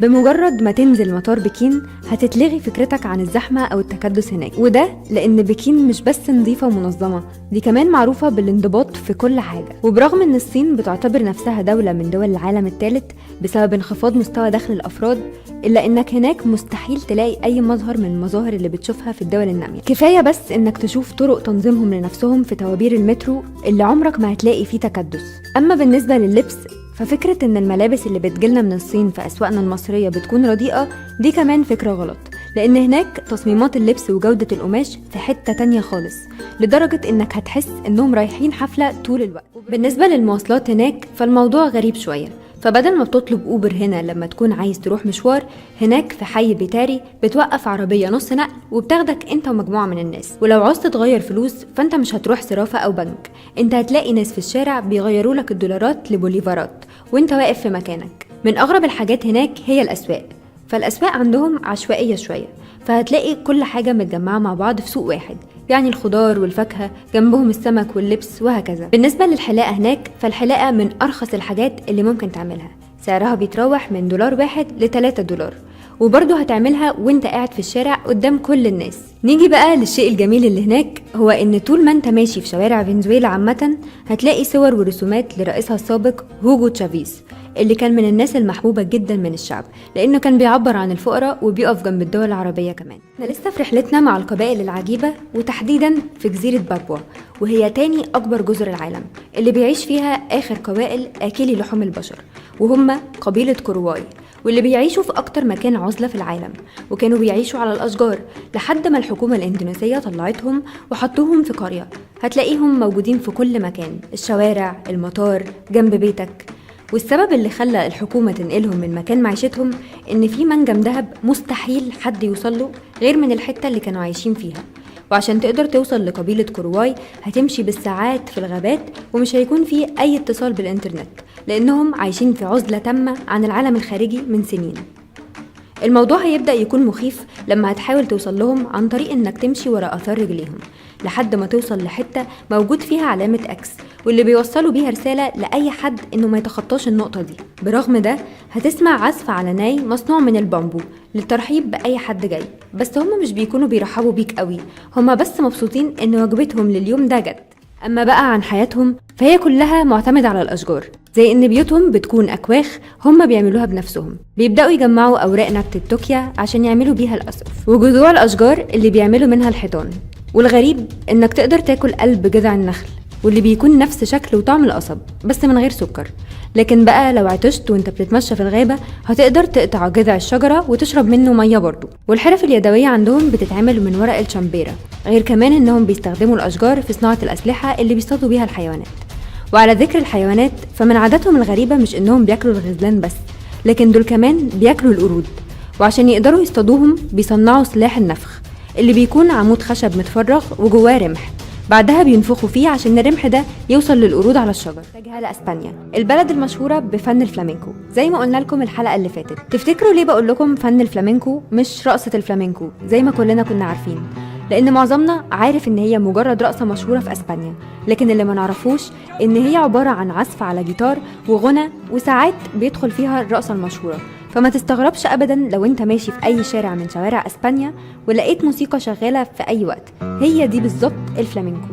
بمجرد ما تنزل مطار بكين هتتلغي فكرتك عن الزحمة أو التكدس هناك، وده لأن بكين مش بس نظيفة ومنظمة، دي كمان معروفة بالانضباط في كل حاجة. وبرغم إن الصين بتعتبر نفسها دولة من دول العالم الثالث بسبب انخفاض مستوى دخل الأفراد، إلا إنك هناك مستحيل تلاقي أي مظهر من المظاهر اللي بتشوفها في الدول النامية. كفاية بس إنك تشوف طرق تنظيمهم لنفسهم في توابير المترو اللي عمرك ما هتلاقي فيه تكدس. أما بالنسبة لللبس، ففكرة ان الملابس اللي بتجيلنا من الصين في اسواقنا المصرية بتكون رديئة دي كمان فكرة غلط، لان هناك تصميمات اللبس وجودة القماش في حتة تانية خالص، لدرجة انك هتحس انهم رايحين حفلة طول الوقت. بالنسبة للمواصلات هناك فالموضوع غريب شوية، فبدل ما بتطلب اوبر هنا لما تكون عايز تروح مشوار، هناك في حي بيتاري بتوقف عربية نص نقل وبتاخدك انت ومجموعة من الناس. ولو عاوزت تغير فلوس فانت مش هتروح صرافة او بنك، انت هتلاقي ناس في الشارع بيغيروا لك الدولارات لبوليفارات وانت واقف في مكانك. من اغرب الحاجات هناك هي الاسواق، فالاسواق عندهم عشوائية شوية، فهتلاقي كل حاجة متجمعة مع بعض في سوق واحد، يعني الخضار والفاكهة جنبهم السمك واللبس وهكذا. بالنسبة للحلاقة هناك، فالحلاقة من أرخص الحاجات اللي ممكن تعملها، سعرها بيتراوح من $1 ل$3، وبرضه هتعملها وانت قاعد في الشارع قدام كل الناس. نيجي بقى للشيء الجميل اللي هناك، هو ان طول ما انت ماشي في شوارع فنزويلا عامة هتلاقي صور ورسومات لرئيسها السابق هوجو تشافيز، اللي كان من الناس المحبوبة جدا من الشعب، لأنه كان بيعبر عن الفقراء وبيقف جنب الدول العربية كمان. احنا لسه في رحلتنا مع القبائل العجيبة، وتحديدا في جزيرة بابوا، وهي تاني أكبر جزر العالم اللي بيعيش فيها آخر قبائل آكلي لحوم البشر، وهم قبيلة كورواي، واللي بيعيشوا في أكتر مكان عزلة في العالم، وكانوا بيعيشوا على الأشجار لحد ما الحكومة الإندونيسية طلعتهم وحطوهم في قرية. هتلاقيهم موجودين في كل مكان، الشوارع، المطار، جنب بيتك. والسبب اللي خلى الحكومة تنقلهم من مكان معيشتهم إن في منجم دهب مستحيل حد يوصله غير من الحتة اللي كانوا عايشين فيها، وعشان تقدر توصل لقبيلة كورواي هتمشي بالساعات في الغابات، ومش هيكون فيه أي اتصال بالإنترنت لأنهم عايشين في عزلة تامة عن العالم الخارجي من سنين. الموضوع هيبدأ يكون مخيف لما هتحاول توصل لهم عن طريق إنك تمشي وراء آثار رجليهم لحد ما توصل لحتة موجود فيها علامة X، واللي بيوصلوا بيها رسالة لأي حد إنه ما يتخطاش النقطة دي. برغم ده هتسمع عزف على ناي مصنوع من البامبو للترحيب بأي حد جاي، بس هم مش بيكونوا بيرحبوا بيك قوي، هم بس مبسوطين إن وجبتهم لليوم ده جت. أما بقى عن حياتهم فهي كلها معتمدة على الأشجار، زي إن بيوتهم بتكون أكواخ هم بيعملوها بنفسهم، بيبدأوا يجمعوا أوراق نبت التوكيا عشان يعملوا بيها الأسقف، وجذوع الأشجار اللي بيعملوا منها الحيطان. والغريب إنك تقدر تاكل قلب جذع النخل، واللي بيكون نفس شكل وطعم القصب بس من غير سكر. لكن بقى لو عطشت وانت بتتمشى في الغابة هتقدر تقطع جذع الشجرة وتشرب منه مية برضو. والحرف اليدوية عندهم بتتعمل من ورق الشامبيرا، غير كمان انهم بيستخدموا الاشجار في صناعة الاسلحة اللي بيصطادوا بيها الحيوانات. وعلى ذكر الحيوانات، فمن عاداتهم الغريبة مش انهم بياكلوا الغزلان بس، لكن دول كمان بياكلوا القرود، وعشان يقدروا يصطادوهم بيصنعوا سلاح النفخ اللي بيكون عمود خشب متفرغ وجواه رمح، بعدها بينفخوا فيه عشان الرمح ده يوصل للقرود على الشجر. اتجاه لاسبانيا، البلد المشهوره بفن الفلامينكو. زي ما قلنا لكم الحلقه اللي فاتت، تفتكروا ليه بقول لكم فن الفلامينكو مش رقصه الفلامينكو زي ما كلنا كنا عارفين؟ لان معظمنا عارف ان هي مجرد رقصه مشهوره في اسبانيا، لكن اللي ما نعرفوش ان هي عباره عن عزف على جيتار وغنى، وساعات بيدخل فيها الرقصه المشهوره. فما تستغربش ابدا لو انت ماشي في اي شارع من شوارع اسبانيا ولقيت موسيقى شغاله في اي وقت، هي دي بالظبط الفلامينكو.